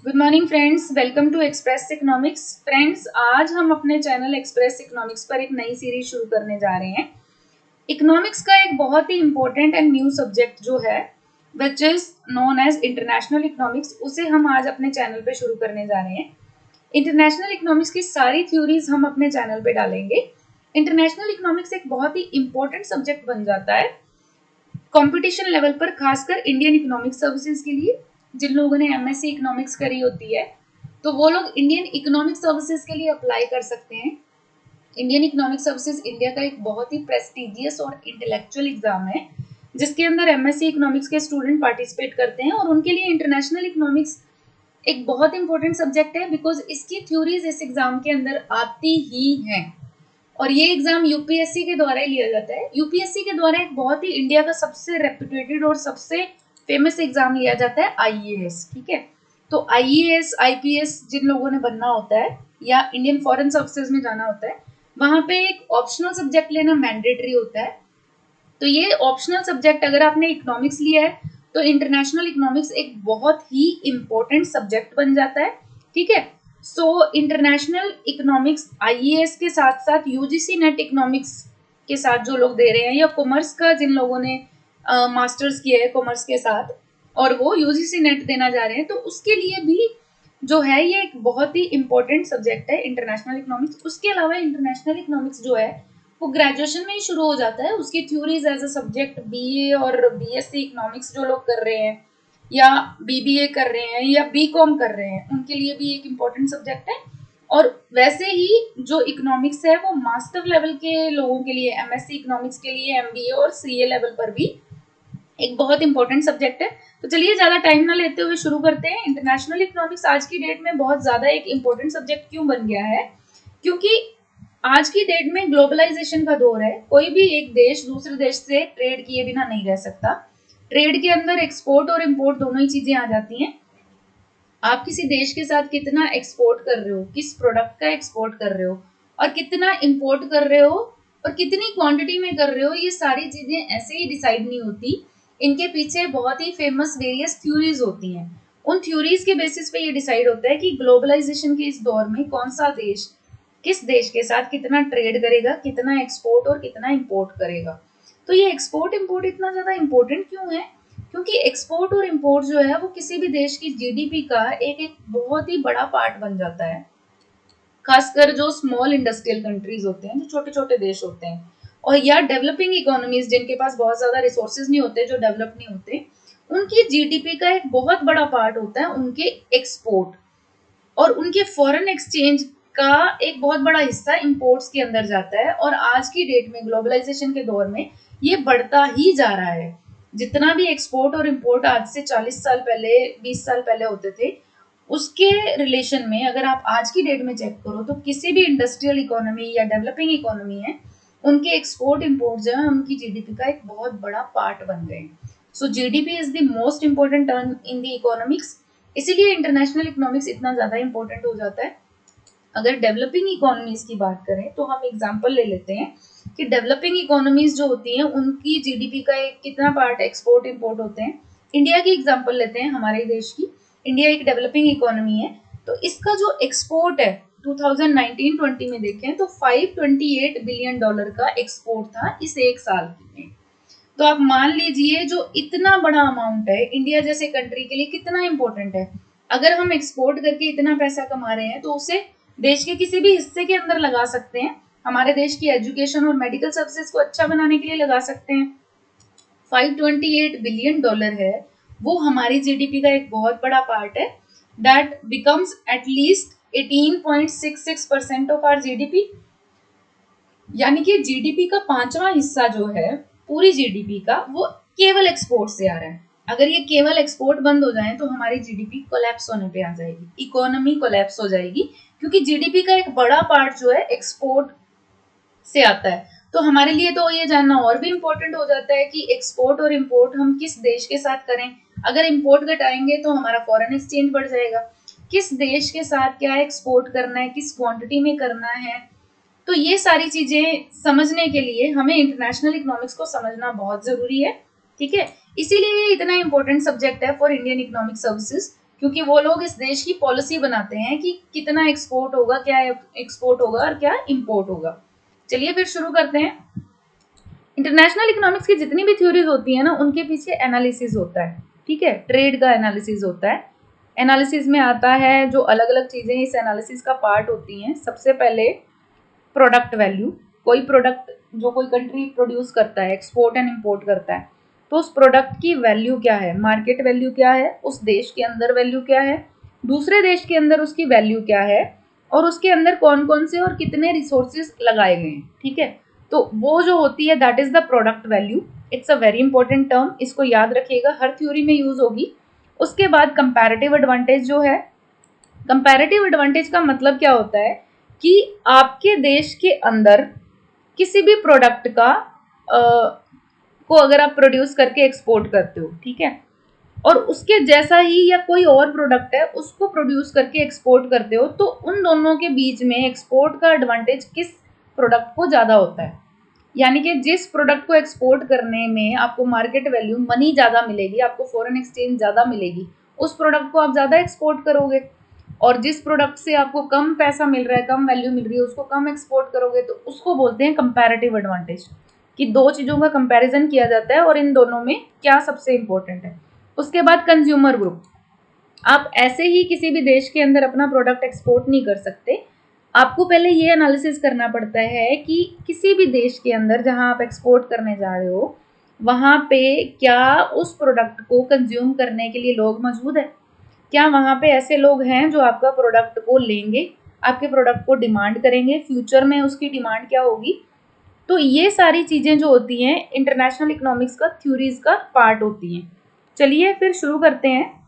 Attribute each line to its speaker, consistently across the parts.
Speaker 1: Good morning friends, welcome to Express Economics. Friends, आज हम अपने चैनल एक्सप्रेस इकोनॉमिक्स पर एक नई सीरीज शुरू करने जा रहे हैं। इकोनॉमिक्स का एक बहुत ही इंपॉर्टेंट एंड न्यू सब्जेक्ट जो है which is known as international economics, उसे हम आज अपने चैनल पे शुरू करने जा रहे हैं। इंटरनेशनल इकोनॉमिक्स की सारी थ्योरीज हम अपने चैनल पे डालेंगे। इंटरनेशनल इकोनॉमिक्स एक बहुत ही इंपॉर्टेंट सब्जेक्ट बन जाता है कंपटीशन लेवल पर, खासकर इंडियन इकोनॉमिक सर्विसेज के लिए। जिन लोगों ने एमएससी इकोनॉमिक्स करी होती है तो वो लोग इंडियन इकोनॉमिक सर्विसेज के लिए अप्लाई कर सकते हैं। इंडियन इकोनॉमिक सर्विसेज इंडिया का एक बहुत ही प्रेस्टिजियस और इंटेलेक्चुअल एग्जाम है जिसके अंदर एमएससी इकोनॉमिक्स के स्टूडेंट पार्टिसिपेट करते हैं, और उनके लिए इंटरनेशनल इकोनॉमिक्स एक बहुत इंपॉर्टेंट सब्जेक्ट है बिकॉज इसकी थ्योरीज इस एग्जाम के अंदर आती ही हैं। और ये एग्जाम यूपीएससी के द्वारा ही लिया जाता है। यूपीएससी के द्वारा एक बहुत ही इंडिया का सबसे रेप्यूटेटेड और सबसे फेमस एग्जाम लिया जाता है आईएएस। ठीक है, तो आईएएस आईपीएस जिन लोगों ने बनना होता है या इंडियन फॉरेन सर्विसेज में जाना होता है, वहां पे एक ऑप्शनल सब्जेक्ट लेना मैंडेटरी होता है। तो ये ऑप्शनल सब्जेक्ट अगर आपने इकोनॉमिक्स लिया है तो इंटरनेशनल इकोनॉमिक्स एक बहुत ही इंपॉर्टेंट सब्जेक्ट बन जाता है। ठीक है, सो इंटरनेशनल इकोनॉमिक्स आईएएस के साथ साथ यूजीसी नेट इकोनॉमिक्स के साथ जो लोग दे रहे हैं, या कॉमर्स का जिन लोगों ने मास्टर्स किया है कॉमर्स के साथ और वो यूजीसी नेट देना जा रहे हैं, तो उसके लिए भी जो है ये एक बहुत ही इंपॉर्टेंट सब्जेक्ट है इंटरनेशनल इकोनॉमिक्स। उसके अलावा इंटरनेशनल इकोनॉमिक्स जो है वो ग्रेजुएशन में ही शुरू हो जाता है। उसकी theories as a subject BA और बीएससी इकोनॉमिक्स जो लोग कर रहे हैं या बीबीए कर रहे हैं या बीकॉम कर रहे हैं, उनके लिए भी एक इम्पोर्टेंट सब्जेक्ट है। और वैसे ही जो इकोनॉमिक्स है वो मास्टर लेवल के लोगों के लिए, एमएससी इकोनॉमिक्स के लिए, एमबीए और सीए लेवल पर भी एक बहुत इंपॉर्टेंट सब्जेक्ट है। तो चलिए ज्यादा टाइम ना लेते हुए शुरू करते हैं। इंटरनेशनल इकोनॉमिक्स आज की डेट में बहुत ज्यादा एक इंपॉर्टेंट सब्जेक्ट क्यों बन गया है? क्योंकि आज की डेट में ग्लोबलाइजेशन का दौर है। कोई भी एक देश दूसरे देश से ट्रेड किए बिना नहीं रह सकता। ट्रेड के अंदर एक्सपोर्ट और इम्पोर्ट दोनों ही चीजें आ जाती हैं। आप किसी देश के साथ कितना एक्सपोर्ट कर रहे हो, किस प्रोडक्ट का एक्सपोर्ट कर रहे हो, और कितना इम्पोर्ट कर रहे हो और कितनी क्वांटिटी में कर रहे हो, ये सारी चीजें ऐसे ही डिसाइड नहीं होती। इनके पीछे बहुत ही फेमस वेरियस थ्योरीज होती हैं। उन थ्योरीज के बेसिस पे ये डिसाइड होता है कि ग्लोबलाइजेशन के इस दौर में कौन सा देश किस देश के साथ कितना ट्रेड करेगा, कितना एक्सपोर्ट और कितना इम्पोर्ट करेगा। तो ये एक्सपोर्ट इम्पोर्ट इतना ज्यादा इम्पोर्टेंट क्यों है? क्योंकि एक्सपोर्ट और इम्पोर्ट जो है वो किसी भी देश की जीडीपी का एक बहुत ही बड़ा पार्ट बन जाता है। खासकर जो स्मॉल इंडस्ट्रियल कंट्रीज होते हैं, जो छोटे छोटे देश होते हैं, और या डेवलपिंग इकोनॉमीज जिनके पास बहुत ज्यादा रिसोर्सेज नहीं होते, जो डेवलप नहीं होते, उनकी जीडीपी का एक बहुत बड़ा पार्ट होता है उनके एक्सपोर्ट, और उनके फॉरेन एक्सचेंज का एक बहुत बड़ा हिस्सा इंपोर्ट्स के अंदर जाता है। और आज की डेट में ग्लोबलाइजेशन के दौर में ये बढ़ता ही जा रहा है। जितना भी एक्सपोर्ट और इंपोर्ट आज से 40 साल पहले 20 साल पहले होते थे, उसके रिलेशन में अगर आप आज की डेट में चेक करो तो किसी भी इंडस्ट्रियल इकोनॉमी या डेवलपिंग इकोनॉमी है, उनके एक्सपोर्ट इंपोर्ट जो है उनकी जीडीपी का एक बहुत बड़ा पार्ट बन गए। So GDP is the most important term in the economics, इसीलिए इंटरनेशनल इकोनॉमिक्स इतना ज्यादा इंपॉर्टेंट हो जाता है। अगर डेवलपिंग इकोनॉमीज की बात करें तो हम एग्जांपल ले लेते हैं कि डेवलपिंग इकोनॉमीज जो होती हैं उनकी जीडीपी का एक कितना पार्ट एक्सपोर्ट इंपोर्ट होते हैं। इंडिया की एग्जांपल लेते हैं, हमारे देश की। इंडिया एक डेवलपिंग इकोनॉमी है, तो इसका जो एक्सपोर्ट है 2019-20 में देखें तो $528 बिलियन का एक्सपोर्ट था इस एक साल में। तो आप मान लीजिए जो इतना बड़ा अमाउंट है इंडिया जैसे कंट्री के लिए कितना इंपॉर्टेंट है। अगर हम एक्सपोर्ट करके इतना पैसा कमा रहे हैं तो उसे देश के किसी भी हिस्से के अंदर लगा सकते हैं। हमारे देश की एजुकेशन और मेडिकल सर्विसेज को अच्छा बनाने के लिए लगा सकते हैं। $528 बिलियन है, वो हमारी जीडीपी का एक बहुत बड़ा पार्ट है। That becomes at least 18.66% of our GDP, यानी कि जीडीपी का 5वां हिस्सा जो है पूरी जीडीपी का, वो केवल एक्सपोर्ट से आ रहा है। अगर ये केवल एक्सपोर्ट बंद हो जाए तो हमारी जीडीपी कोलैप्स होने पे आ जाएगी, इकोनॉमी कोलैप्स हो जाएगी, क्योंकि जीडीपी का एक बड़ा पार्ट जो है एक्सपोर्ट से आता है। तो हमारे लिए तो ये जानना और भी इम्पोर्टेंट हो जाता है कि एक्सपोर्ट और इम्पोर्ट हम किस देश के साथ करें। अगर इम्पोर्ट घटाएंगे तो हमारा फॉरेन एक्सचेंज बढ़ जाएगा। किस देश के साथ क्या एक्सपोर्ट करना है, किस क्वांटिटी में करना है, तो ये सारी चीजें समझने के लिए हमें इंटरनेशनल इकोनॉमिक्स को समझना बहुत जरूरी है। ठीक है, इसीलिए ये इतना इंपॉर्टेंट सब्जेक्ट है फॉर इंडियन इकोनॉमिक सर्विसेज, क्योंकि वो लोग इस देश की पॉलिसी बनाते हैं कि कितना एक्सपोर्ट होगा, क्या एक्सपोर्ट होगा और क्या इंपोर्ट होगा। चलिए फिर शुरू करते हैं। इंटरनेशनल इकोनॉमिक्स की जितनी भी थ्योरीज होती है ना, उनके पीछे एनालिसिस होता है, ठीक है। ट्रेड का एनालिसिस होता है। एनालिसिस में आता है जो अलग अलग चीजें इस एनालिसिस का पार्ट होती हैं। सबसे पहले प्रोडक्ट वैल्यू, कोई प्रोडक्ट जो कोई कंट्री प्रोड्यूस करता है, एक्सपोर्ट एंड इंपोर्ट करता है, तो उस प्रोडक्ट की वैल्यू क्या है, मार्केट वैल्यू क्या है, उस देश के अंदर वैल्यू क्या है, दूसरे देश के अंदर उसकी वैल्यू क्या है, और उसके अंदर कौन कौन से और कितने रिसोर्सेज लगाए गए हैं, ठीक है। तो वो जो होती है that is the product value. It's a very important term, इसको याद रखिएगा, हर थ्योरी में यूज होगी। उसके बाद कंपैरेटिव एडवांटेज जो है, कंपैरेटिव एडवांटेज का मतलब क्या होता है कि आपके देश के अंदर किसी भी प्रोडक्ट का को अगर आप प्रोड्यूस करके एक्सपोर्ट करते हो, ठीक है, और उसके जैसा ही या कोई और प्रोडक्ट है उसको प्रोड्यूस करके एक्सपोर्ट करते हो, तो उन दोनों के बीच में एक्सपोर्ट का एडवांटेज किस प्रोडक्ट को ज़्यादा होता है। यानी कि जिस प्रोडक्ट को एक्सपोर्ट करने में आपको मार्केट वैल्यू मनी ज़्यादा मिलेगी, आपको फॉरेन एक्सचेंज ज़्यादा मिलेगी, उस प्रोडक्ट को आप ज़्यादा एक्सपोर्ट करोगे। और जिस प्रोडक्ट से आपको कम पैसा मिल रहा है, कम वैल्यू मिल रही है, उसको कम एक्सपोर्ट करोगे, तो उसको बोलते हैं कंपैरेटिव एडवांटेज, कि दो चीज़ों का कंपैरिजन किया जाता है और इन दोनों में क्या सबसे इंपॉर्टेंट है। उसके बाद कंज्यूमर ग्रुप, आप ऐसे ही किसी भी देश के अंदर अपना प्रोडक्ट एक्सपोर्ट नहीं कर सकते। आपको पहले ये एनालिसिस करना पड़ता है कि किसी भी देश के अंदर जहां आप एक्सपोर्ट करने जा रहे हो, वहां पे क्या उस प्रोडक्ट को कंज्यूम करने के लिए लोग मौजूद है, क्या वहां पे ऐसे लोग हैं जो आपका प्रोडक्ट को लेंगे, आपके प्रोडक्ट को डिमांड करेंगे, फ्यूचर में उसकी डिमांड क्या होगी। तो ये सारी चीज़ें जो होती हैं इंटरनेशनल इकोनॉमिक्स का थ्योरीज का पार्ट होती हैं। चलिए फिर शुरू करते हैं।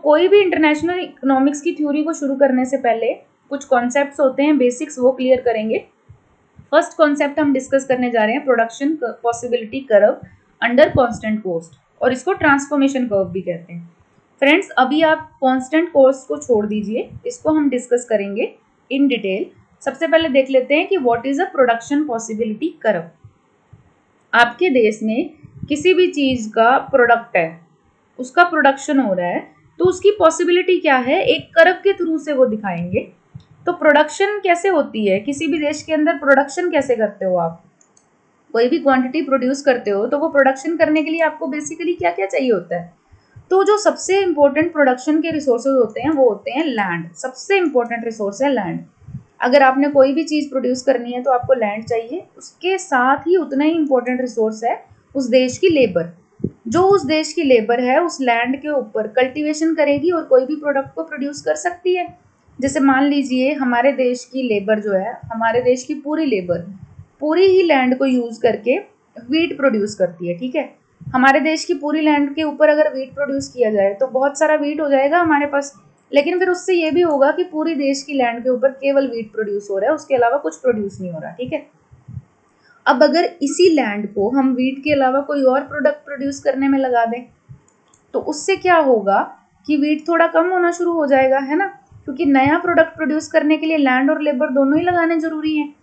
Speaker 1: कोई भी इंटरनेशनल इकोनॉमिक्स की थ्योरी को शुरू करने से पहले कुछ कॉन्सेप्ट्स होते हैं, बेसिक्स, वो क्लियर करेंगे। फर्स्ट कॉन्सेप्ट हम डिस्कस करने जा रहे हैं production possibility curve under constant cost, और इसको ट्रांसफॉर्मेशन कर्व भी कहते हैं। फ्रेंड्स, अभी आप कांस्टेंट कॉस्ट को छोड़ दीजिए, इसको हम डिस्कस करेंगे इन डिटेल। सबसे पहले देख लेते हैं कि what is a production possibility curve. आपके देश में किसी भी चीज का प्रोडक्ट है, उसका प्रोडक्शन हो रहा है, तो उसकी पॉसिबिलिटी क्या है, एक कर्व के थ्रू से वो दिखाएंगे। तो प्रोडक्शन कैसे होती है, किसी भी देश के अंदर प्रोडक्शन कैसे करते हो आप, कोई भी क्वांटिटी प्रोड्यूस करते हो, तो वो प्रोडक्शन करने के लिए आपको बेसिकली क्या क्या चाहिए होता है। तो जो सबसे इंपॉर्टेंट प्रोडक्शन के रिसोर्सेज होते हैं वो होते हैं लैंड। सबसे इंपॉर्टेंट रिसोर्स है लैंड। अगर आपने कोई भी चीज़ प्रोड्यूस करनी है तो आपको लैंड चाहिए। उसके साथ ही उतना ही इंपॉर्टेंट रिसोर्स है उस देश की लेबर। जो उस देश की लेबर है उस लैंड के ऊपर कल्टीवेशन करेगी और कोई भी प्रोडक्ट को प्रोड्यूस कर सकती है। जैसे मान लीजिए हमारे देश की लेबर जो है, हमारे देश की पूरी लेबर पूरी ही लैंड को यूज़ करके वीट प्रोड्यूस करती है, ठीक है। हमारे देश की पूरी लैंड के ऊपर अगर वीट प्रोड्यूस किया जाए तो बहुत सारा वीट हो जाएगा हमारे पास, लेकिन फिर उससे ये भी होगा कि पूरी देश की लैंड के ऊपर केवल वीट प्रोड्यूस हो रहा है, उसके अलावा कुछ प्रोड्यूस नहीं हो रहा, ठीक है। अब अगर इसी लैंड को हम वीट के अलावा कोई और प्रोडक्ट प्रोड्यूस करने में लगा दें, तो उससे क्या होगा कि वीट थोड़ा कम होना शुरू हो जाएगा, है ना, क्योंकि नया प्रोडक्ट प्रोड्यूस करने के लिए लैंड और लेबर दोनों ही लगाने जरूरी हैं।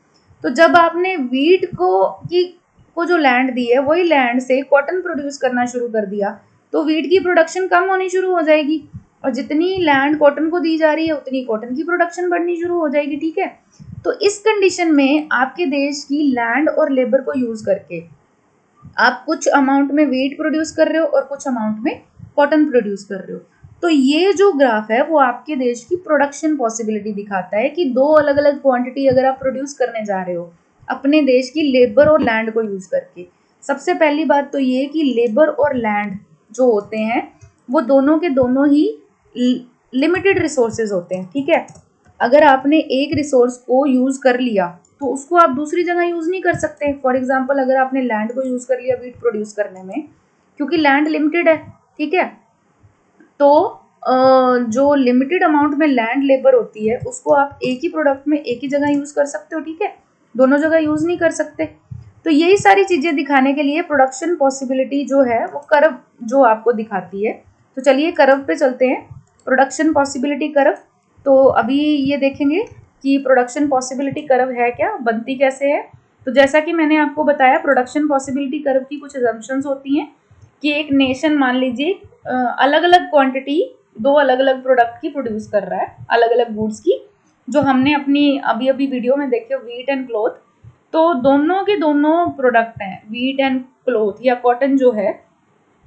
Speaker 1: तो जब आपने वीट को जो लैंड दी है वही लैंड से कॉटन प्रोड्यूस करना शुरू कर दिया, तो वीट की प्रोडक्शन कम होनी शुरू हो जाएगी, और जितनी लैंड कॉटन को दी जा रही है उतनी कॉटन की प्रोडक्शन बढ़नी शुरू हो जाएगी, ठीक है। तो इस कंडीशन में आपके देश की लैंड और लेबर को यूज करके आप कुछ अमाउंट में वीट प्रोड्यूस कर रहे हो और कुछ अमाउंट में कॉटन प्रोड्यूस कर रहे हो। तो ये जो ग्राफ है वो आपके देश की प्रोडक्शन पॉसिबिलिटी दिखाता है कि दो अलग अलग क्वांटिटी अगर आप प्रोड्यूस करने जा रहे हो अपने देश की लेबर और लैंड को यूज करके। सबसे पहली बात तो ये कि लेबर और लैंड जो होते हैं वो दोनों के दोनों ही लिमिटेड रिसोर्सेज होते हैं, ठीक है। अगर आपने एक रिसोर्स को यूज कर लिया तो उसको आप दूसरी जगह यूज नहीं कर सकते। फॉर एग्जांपल, अगर आपने लैंड को यूज कर लिया वीट प्रोड्यूस करने में, क्योंकि लैंड लिमिटेड है, ठीक है, तो जो लिमिटेड अमाउंट में लैंड लेबर होती है उसको आप एक ही प्रोडक्ट में एक ही जगह यूज कर सकते हो, ठीक है, दोनों जगह यूज नहीं कर सकते। तो यही सारी चीजें दिखाने के लिए प्रोडक्शन पॉसिबिलिटी जो है वो कर्व जो आपको दिखाती है। तो चलिए कर्व पे चलते हैं, प्रोडक्शन पॉसिबिलिटी कर्व। तो अभी ये देखेंगे कि प्रोडक्शन पॉसिबिलिटी कर्व है क्या, बनती कैसे है। तो जैसा कि मैंने आपको बताया, प्रोडक्शन पॉसिबिलिटी कर्व की कुछ अजम्पशंस होती हैं कि एक नेशन मान लीजिए अलग अलग क्वांटिटी दो अलग अलग प्रोडक्ट की प्रोड्यूस कर रहा है, अलग अलग गुड्स की, जो हमने अपनी अभी अभी वीडियो में देखे वीट एंड क्लॉथ। तो दोनों के दोनों प्रोडक्ट हैं, वीट एंड क्लॉथ या कॉटन जो है,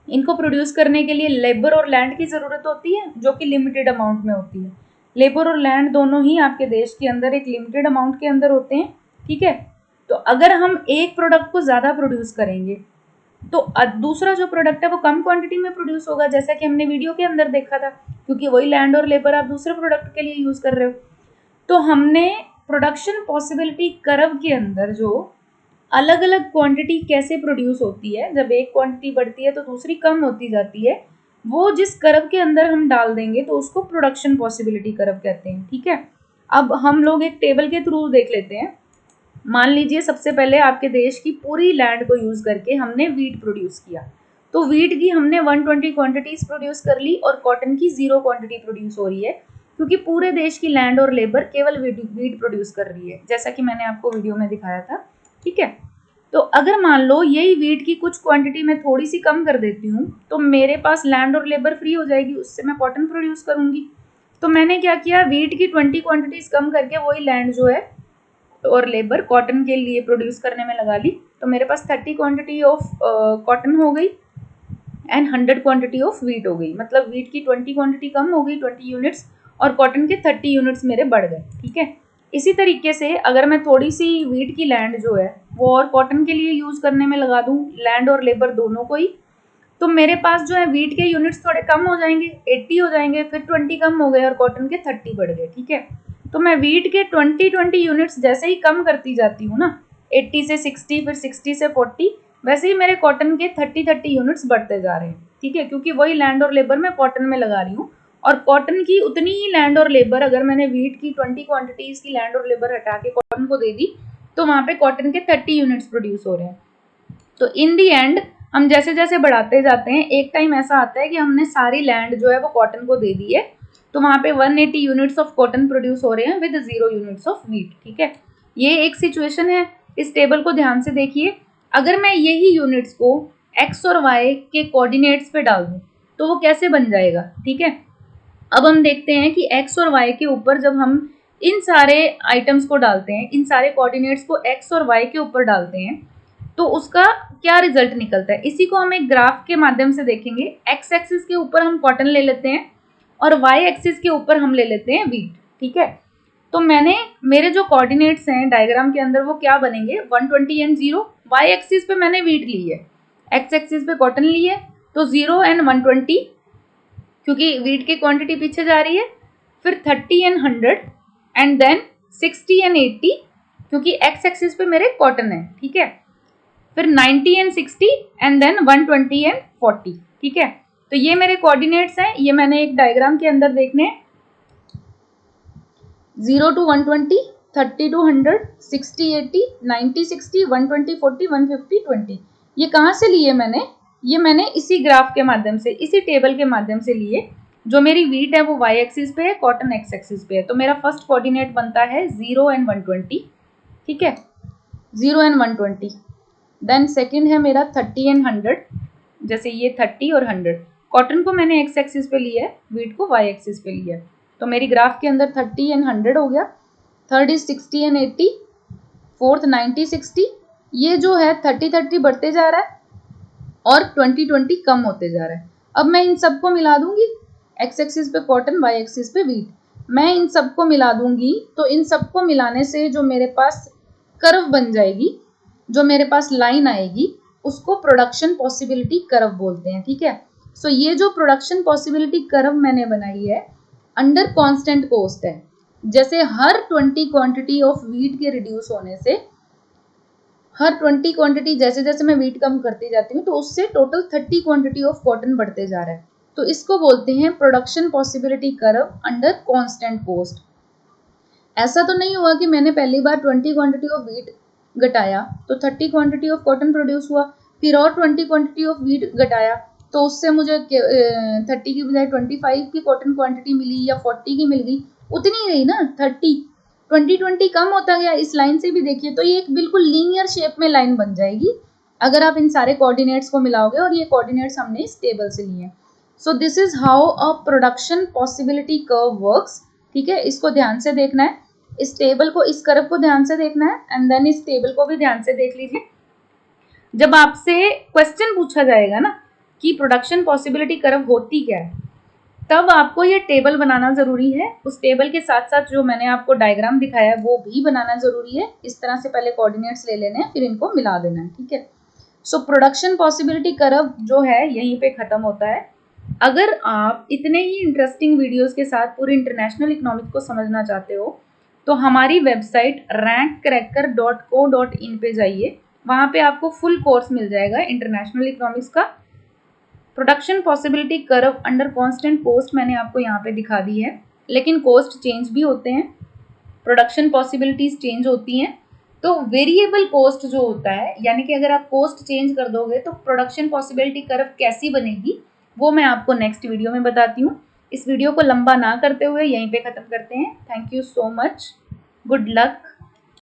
Speaker 1: इनको प्रोड्यूस करने के लिए लेबर और लैंड की ज़रूरत होती है, जो कि लिमिटेड अमाउंट में होती है। लेबर और लैंड दोनों ही आपके देश के अंदर एक लिमिटेड अमाउंट के अंदर होते हैं, ठीक है। तो अगर हम एक प्रोडक्ट को ज़्यादा प्रोड्यूस करेंगे तो दूसरा जो प्रोडक्ट है वो कम क्वांटिटी में प्रोड्यूस होगा, जैसा कि हमने वीडियो के अंदर देखा था, क्योंकि वही लैंड और लेबर आप दूसरे प्रोडक्ट के लिए यूज़ कर रहे हो। तो हमने प्रोडक्शन पॉसिबिलिटी कर्व के अंदर जो अलग अलग क्वांटिटी कैसे प्रोड्यूस होती है, जब एक क्वांटिटी बढ़ती है तो दूसरी कम होती जाती है, वो जिस कर्व के अंदर हम डाल देंगे तो उसको प्रोडक्शन पॉसिबिलिटी कर्व कहते हैं, ठीक है। अब हम लोग एक टेबल के थ्रू देख लेते हैं। मान लीजिए सबसे पहले आपके देश की पूरी लैंड को यूज करके हमने वीट प्रोड्यूस किया, तो वीट की हमने 120 क्वांटिटीज प्रोड्यूस कर ली और कॉटन की 0 क्वांटिटी प्रोड्यूस हो रही है, क्योंकि पूरे देश की लैंड और लेबर केवल वीट प्रोड्यूस कर रही है, जैसा कि मैंने आपको वीडियो में दिखाया था, ठीक है। तो अगर मान लो यही वीट की कुछ क्वांटिटी मैं थोड़ी सी कम कर देती हूँ, तो मेरे पास लैंड और लेबर फ्री हो जाएगी, उससे मैं कॉटन प्रोड्यूस करूंगी। तो मैंने क्या किया, वीट की 20 क्वांटिटीज कम करके वही लैंड जो है और लेबर कॉटन के लिए प्रोड्यूस करने में लगा ली, तो मेरे पास 30 क्वांटिटी ऑफ कॉटन हो गई एंड 100 क्वांटिटी ऑफ वीट हो गई। मतलब वीट की 20 क्वांटिटी कम हो गई 20 यूनिट्स, और कॉटन के 30 यूनिट्स मेरे बढ़ गए, ठीक है। इसी तरीके से अगर मैं थोड़ी सी वीट की लैंड जो है वो और कॉटन के लिए यूज करने में लगा दूं, लैंड और लेबर दोनों को ही, तो मेरे पास जो है वीट के यूनिट्स थोड़े कम हो जाएंगे, 80 हो जाएंगे, फिर 20 कम हो गए और कॉटन के 30 बढ़ गए, ठीक है। तो मैं वीट के 20 यूनिट्स जैसे ही कम करती जाती हूँ ना, 80 से 60, फिर 60 से 40, वैसे ही मेरे कॉटन के 30 यूनिट्स बढ़ते जा रहे हैं, ठीक है, क्योंकि वही लैंड और लेबर मैं कॉटन में लगा रही हूँ, और कॉटन की उतनी ही लैंड और लेबर अगर मैंने वीट की 20 क्वांटिटीज की लैंड और लेबर हटा के कॉटन को दे दी, तो वहां पे कॉटन के 30 यूनिट्स प्रोड्यूस हो रहे हैं। तो इन दी एंड हम जैसे जैसे बढ़ाते जाते हैं, एक टाइम ऐसा आता है कि हमने सारी लैंड जो है वो कॉटन को दे दी है, तो वहां पे 180 यूनिट्स ऑफ कॉटन प्रोड्यूस हो रहे हैं विद 0 यूनिट्स ऑफ वीट, ठीक है। ये एक सिचुएशन है। इस टेबल को ध्यान से देखिए, अगर मैं यही यूनिट्स को एक्स और वाई के कोऑर्डिनेट्स पे डाल दूं तो वो कैसे बन जाएगा, ठीक है। अब हम देखते हैं कि एक्स और वाई के ऊपर जब हम इन सारे आइटम्स को डालते हैं, इन सारे कोऑर्डिनेट्स को एक्स और वाई के ऊपर डालते हैं, तो उसका क्या रिजल्ट निकलता है। इसी को हम एक ग्राफ के माध्यम से देखेंगे। एक्स एक्सिस के ऊपर हम कॉटन ले लेते हैं और वाई एक्सिस के ऊपर हम ले लेते हैं वीट, ठीक है। तो मेरे जो कोऑर्डिनेट्स हैं डायग्राम के अंदर वो क्या बनेंगे, 120 एंड 0। वाई एक्सिस पे मैंने वीट ली है, एक्स एक्सिस पे कॉटन ली है, तो 0 एंड 120, क्योंकि वीट की क्वांटिटी पीछे जा रही है, फिर 30 एंड 100 एंड देन 60 एंड 80, क्योंकि एक्स एक्सिस पे मेरे कॉटन है, ठीक है, फिर 90 एंड 60 एंड देन 120 एंड 40, ठीक है। तो ये मेरे कोऑर्डिनेट्स हैं, ये मैंने एक डायग्राम के अंदर देखने, 0 to 120, 30 to 100, 60 80, 90 60, 120 40, 150 20। ये कहाँ से लिए मैंने, ये मैंने इसी ग्राफ के माध्यम से, इसी टेबल के माध्यम से लिए। जो मेरी वीट है वो वाई एक्सिस पे है, कॉटन एक्स एक्सिस पे है, तो मेरा फर्स्ट कोऑर्डिनेट बनता है 0 एंड 120, ठीक है, 0 एंड 120। देन सेकंड है मेरा 30 एंड 100, जैसे ये 30 और 100, कॉटन को मैंने एक्स एक्सिस पे लिया है, वीट को वाई एक्सिस पे लिया है, तो मेरी ग्राफ के अंदर 30 एंड 100 हो गया, थर्ड इज 60 एंड 80, फोर्थ 90 60, ये जो है 30 30 बढ़ते जा रहा है और 20 20 कम होते जा रहा है। अब मैं इन सबको मिला दूंगी, एक्स एक्सिस पे कॉटन, वाई एक्सिस पे वीट, मैं इन सबको मिला दूंगी, तो इन सबको मिलाने से जो मेरे पास कर्व बन जाएगी, जो मेरे पास लाइन आएगी, उसको प्रोडक्शन पॉसिबिलिटी कर्व बोलते हैं, ठीक है। सो ये जो प्रोडक्शन पॉसिबिलिटी कर्व मैंने बनाई है अंडर कांस्टेंट कॉस्ट है। जैसे हर 20 क्वांटिटी ऑफ वीट के रिड्यूस होने से, हर 20 क्वांटिटी जैसे जैसे मैं वीट कम करती जाती हूँ, तो उससे टोटल 30 क्वांटिटी ऑफ कॉटन बढ़ते जा रहा है, तो इसको बोलते हैं production possibility curve under constant cost. ऐसा तो नहीं हुआ कि मैंने पहली बार 20 क्वांटिटी ऑफ वीट घटाया तो 30 क्वांटिटी ऑफ कॉटन प्रोड्यूस हुआ, फिर और 20 क्वांटिटी ऑफ वीट घटाया तो उससे मुझे 30 की बजाय 25 की कॉटन क्वांटिटी मिली या 40 की मिल गई, उतनी ही रही ना, 30 20 20 कम होता गया। इस लाइन से भी देखिए तो ये एक बिल्कुल लीनियर शेप में लाइन बन जाएगी अगर आप इन सारे कोऑर्डिनेट्स को मिलाओगे, और ये कोऑर्डिनेट्स हमने इस टेबल से लिए हैं। So this is how a production possibility curve works. ठीक है, इसको ध्यान से देखना है, इस टेबल को, इस कर्व को ध्यान से देखना है, एंड देन इस टेबल को भी ध्यान से देख लीजिए। जब आपसे क्वेश्चन पूछा जाएगा ना कि प्रोडक्शन पॉसिबिलिटी कर्व होती क्या है, तब आपको ये टेबल बनाना जरूरी है। उस टेबल के साथ साथ जो मैंने आपको डायग्राम दिखाया है वो भी बनाना जरूरी है। इस तरह से पहले कोऑर्डिनेट्स ले लेने हैं, फिर इनको मिला देना है। ठीक है, सो प्रोडक्शन पॉसिबिलिटी कर्व जो है यहीं पे खत्म होता है। अगर आप इतने ही इंटरेस्टिंग वीडियोस के साथ पूरे इंटरनेशनल इकोनॉमिक्स को समझना चाहते हो तो हमारी वेबसाइट rankcracker.co.in पे जाइए, वहाँ पे आपको फुल कोर्स मिल जाएगा इंटरनेशनल इकोनॉमिक्स का। Production possibility curve under constant cost मैंने आपको यहाँ पे दिखा दी है, लेकिन कॉस्ट चेंज भी होते हैं, प्रोडक्शन पॉसिबिलिटीज चेंज होती हैं। तो वेरिएबल कॉस्ट जो होता है, यानी कि अगर आप कॉस्ट चेंज कर दोगे तो प्रोडक्शन पॉसिबिलिटी कर्व कैसी बनेगी, वो मैं आपको नेक्स्ट वीडियो में बताती हूँ। इस वीडियो को लंबा ना करते हुए यहीं पे ख़त्म करते हैं। Thank you so much, good luck.